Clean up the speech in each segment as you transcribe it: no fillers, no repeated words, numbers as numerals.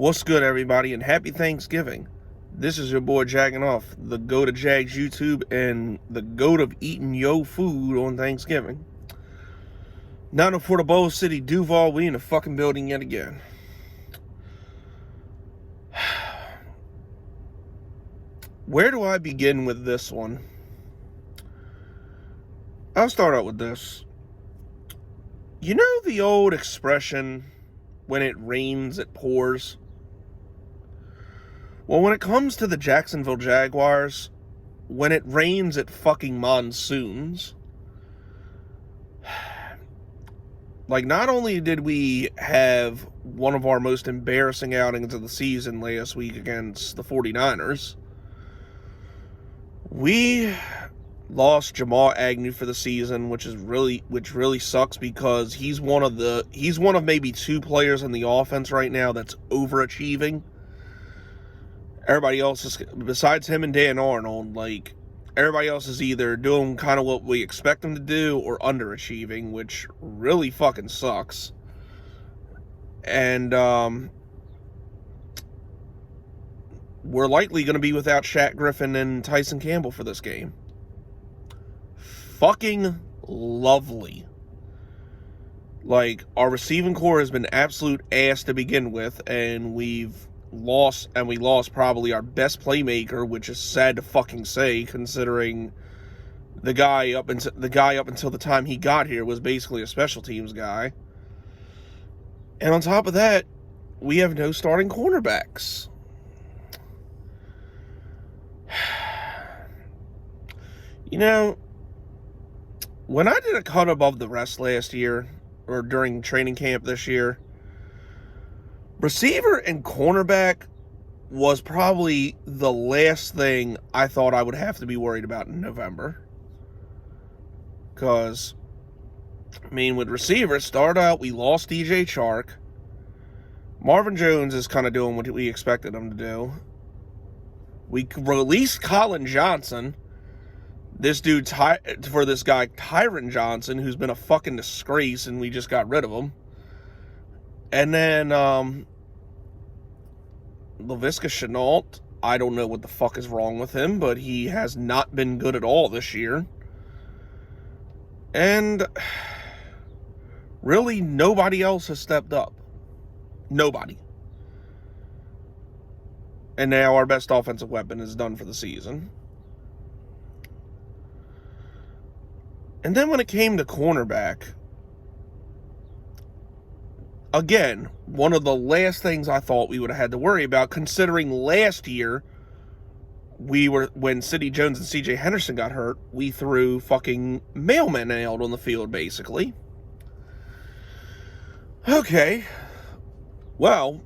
What's good, everybody, and happy Thanksgiving. This is your boy Jagging Off, the GOAT of Jags YouTube and the GOAT of eating yo food on Thanksgiving. Now for the Bowl City Duval, we in the fucking building yet again. Where do I begin with this one? I'll start out with this. You know the old expression, when it rains, it pours? Well, when it comes to the Jacksonville Jaguars, when it rains, it fucking monsoons. Like, not only did we have one of our most embarrassing outings of the season last week against the 49ers, we lost Jamal Agnew for the season, which really sucks because he's one of maybe two players in the offense right now that's overachieving. Everybody else is, besides him and Dan Arnold, like, everybody else is either doing kind of what we expect them to do or underachieving, which really fucking sucks. And we're likely going to be without Shaq Griffin and Tyson Campbell for this game. Fucking lovely. Like, our receiving core has been absolute ass to begin with, and we lost probably our best playmaker, which is sad to fucking say, considering the guy up until the time he got here was basically a special teams guy. And on top of that, we have no starting cornerbacks. You know, when I did a cut above the rest last year, or during training camp this year, receiver and cornerback was probably the last thing I thought I would have to be worried about in November. Because, I mean, with receivers, start out, we lost DJ Chark. Marvin Jones is kind of doing what we expected him to do. We released Colin Johnson. This dude, for this guy, Tyron Johnson, who's been a fucking disgrace, and we just got rid of him. And then, Laviska Shenault, I don't know what the fuck is wrong with him, but he has not been good at all this year. And really, nobody else has stepped up. Nobody. And now our best offensive weapon is done for the season. And then when it came to cornerback, again, one of the last things I thought we would have had to worry about, considering last year, when Sidney Jones and CJ Henderson got hurt, we threw fucking mailmen out on the field, basically. Okay. Well,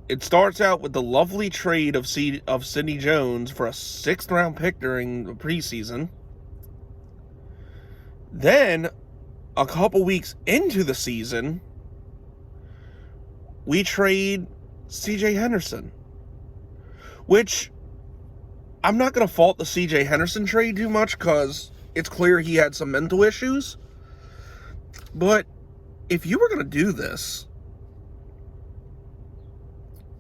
it starts out with the lovely trade of Sidney Jones for a 6th round pick during the preseason. Then, a couple weeks into the season, we trade CJ Henderson. Which, I'm not going to fault the CJ Henderson trade too much because it's clear he had some mental issues. But if you were going to do this,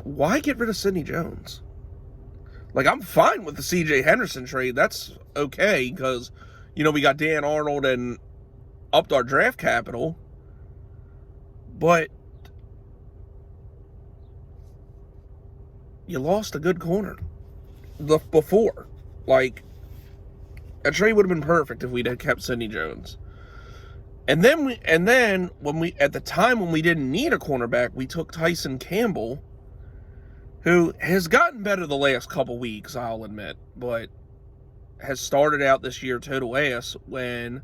why get rid of Sidney Jones? Like, I'm fine with the CJ Henderson trade. That's okay because, you know, we got Dan Arnold and upped our draft capital. But you lost a good corner before. Like, a trade would have been perfect if we'd had kept Sidney Jones. And then when we didn't need a cornerback, we took Tyson Campbell, who has gotten better the last couple weeks, I'll admit, but has started out this year total ass when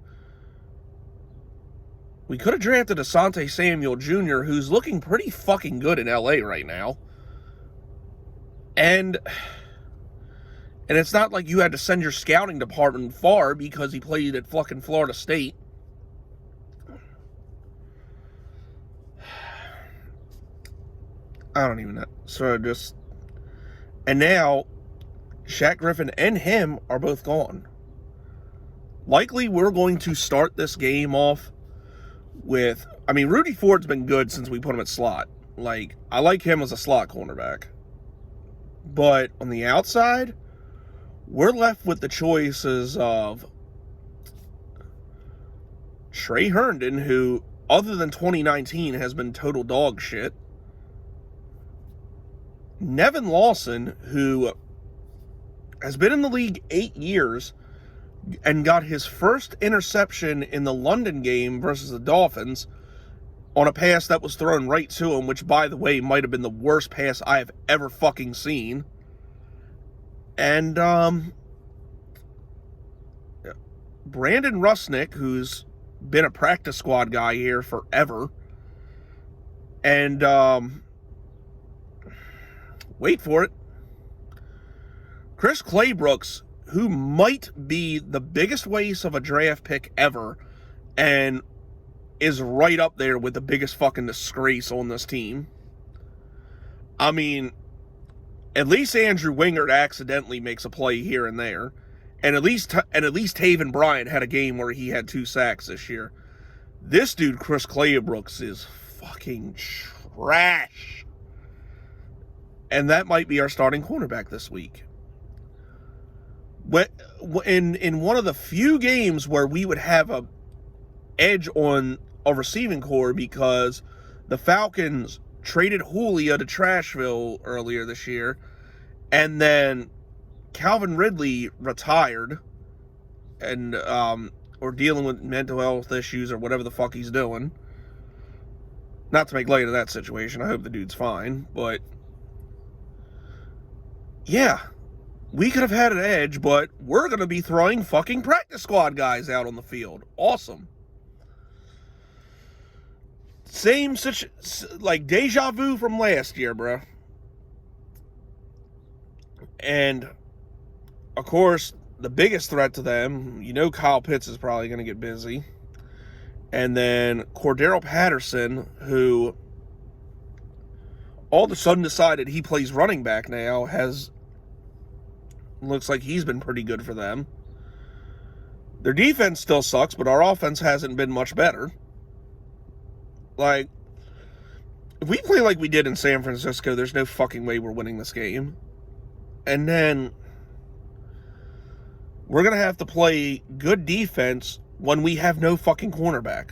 we could have drafted Asante Samuel Jr., who's looking pretty fucking good in LA right now. And it's not like you had to send your scouting department far because he played at fucking Florida State. I don't even know. And now, Shaq Griffin and him are both gone. Likely, we're going to start this game off with, I mean, Rudy Ford's been good since we put him at slot. Like, I like him as a slot cornerback. But on the outside, we're left with the choices of Trey Herndon, who, other than 2019, has been total dog shit. Nevin Lawson, who has been in the league 8 years and got his first interception in the London game versus the Dolphins on a pass that was thrown right to him, which, by the way, might have been the worst pass I have ever fucking seen. And Brandon Rusnick, who's been a practice squad guy here forever. And wait for it, Chris Claybrooks, who might be the biggest waste of a draft pick ever and is right up there with the biggest fucking disgrace on this team. I mean, at least Andrew Wingard accidentally makes a play here and there. And at least Taven Bryant had a game where he had 2 sacks this year. This dude, Chris Claybrooks, is fucking trash. And that might be our starting cornerback this week. In one of the few games where we would have a edge on a receiving core, because the Falcons traded Julio to Trashville earlier this year, and then Calvin Ridley retired and or dealing with mental health issues or whatever the fuck he's doing. Not to make light of that situation. I hope the dude's fine. But yeah, we could have had an edge, but we're going to be throwing fucking practice squad guys out on the field. Awesome. Same like deja vu from last year, bro. And of course, the biggest threat to them, Kyle Pitts is probably going to get busy. And then Cordero Patterson, who all of a sudden decided he plays running back now, looks like he's been pretty good for them. Their defense still sucks, but our offense hasn't been much better. Like, if we play like we did in San Francisco, there's no fucking way we're winning this game. And then we're going to have to play good defense when we have no fucking cornerback.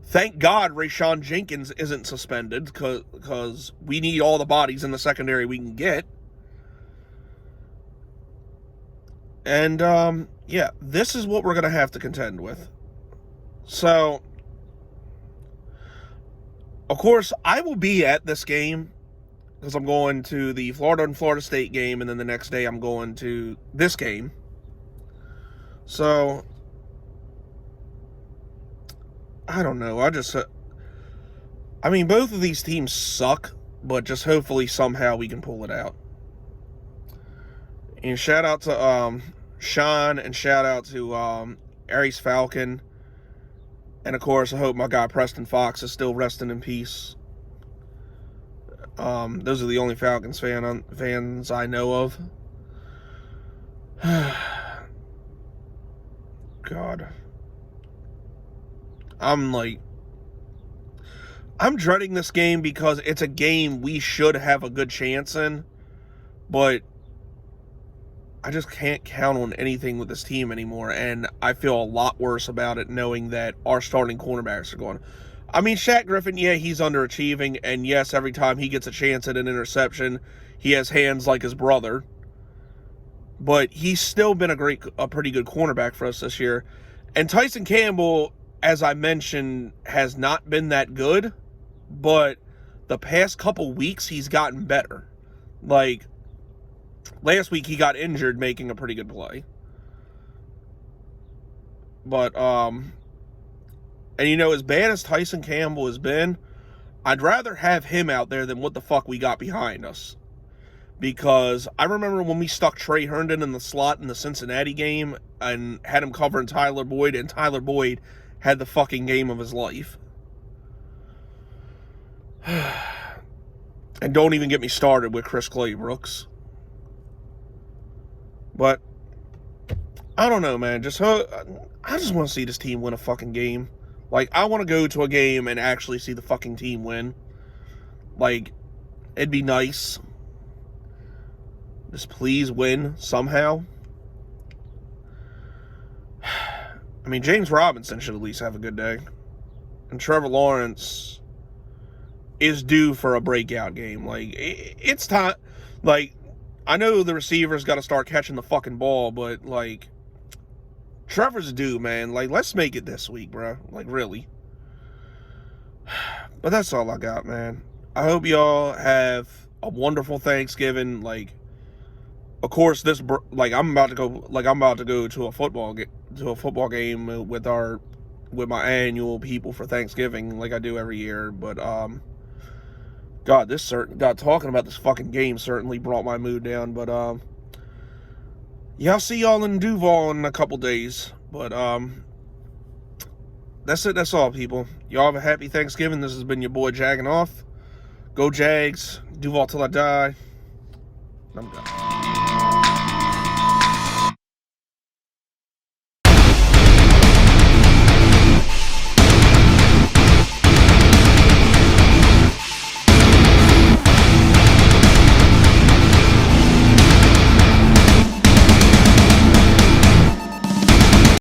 Thank God Rayshawn Jenkins isn't suspended, because we need all the bodies in the secondary we can get. And, yeah, this is what we're going to have to contend with. So, of course, I will be at this game, because I'm going to the Florida and Florida State game, and then the next day I'm going to this game. So, I don't know. Both of these teams suck, but just hopefully somehow we can pull it out. And shout out to Sean, and shout out to Aries Falcon. And of course, I hope my guy Preston Fox is still resting in peace. Those are the only Falcons fans I know of. God. I'm dreading this game because it's a game we should have a good chance in, but I just can't count on anything with this team anymore, and I feel a lot worse about it knowing that our starting cornerbacks are going. I mean, Shaq Griffin, yeah, he's underachieving, and yes, every time he gets a chance at an interception, he has hands like his brother, but he's still been a pretty good cornerback for us this year. And Tyson Campbell, as I mentioned, has not been that good, but the past couple weeks he's gotten better. Like, last week he got injured making a pretty good play. But, and as bad as Tyson Campbell has been, I'd rather have him out there than what the fuck we got behind us. Because I remember when we stuck Trey Herndon in the slot in the Cincinnati game and had him covering Tyler Boyd, and Tyler Boyd had the fucking game of his life. And don't even get me started with Chris Claybrooks. But I don't know, man. I just want to see this team win a fucking game. Like, I want to go to a game and actually see the fucking team win. Like, it'd be nice. Just please win somehow. I mean, James Robinson should at least have a good day. And Trevor Lawrence is due for a breakout game. Like, it's time. Like, I know the receivers got to start catching the fucking ball, but, like, Trevor's due, man. Like, let's make it this week, bro. Like, really. But that's all I got, man. I hope y'all have a wonderful Thanksgiving. Like, of course, I'm about to go to a football game with my annual people for Thanksgiving, like I do every year. But God, talking about this fucking game certainly brought my mood down. But yeah, I'll see y'all in Duval in a couple days. But that's it. That's all, people. Y'all have a happy Thanksgiving. This has been your boy Jagging Off. Go Jags. Duval till I die. I'm done.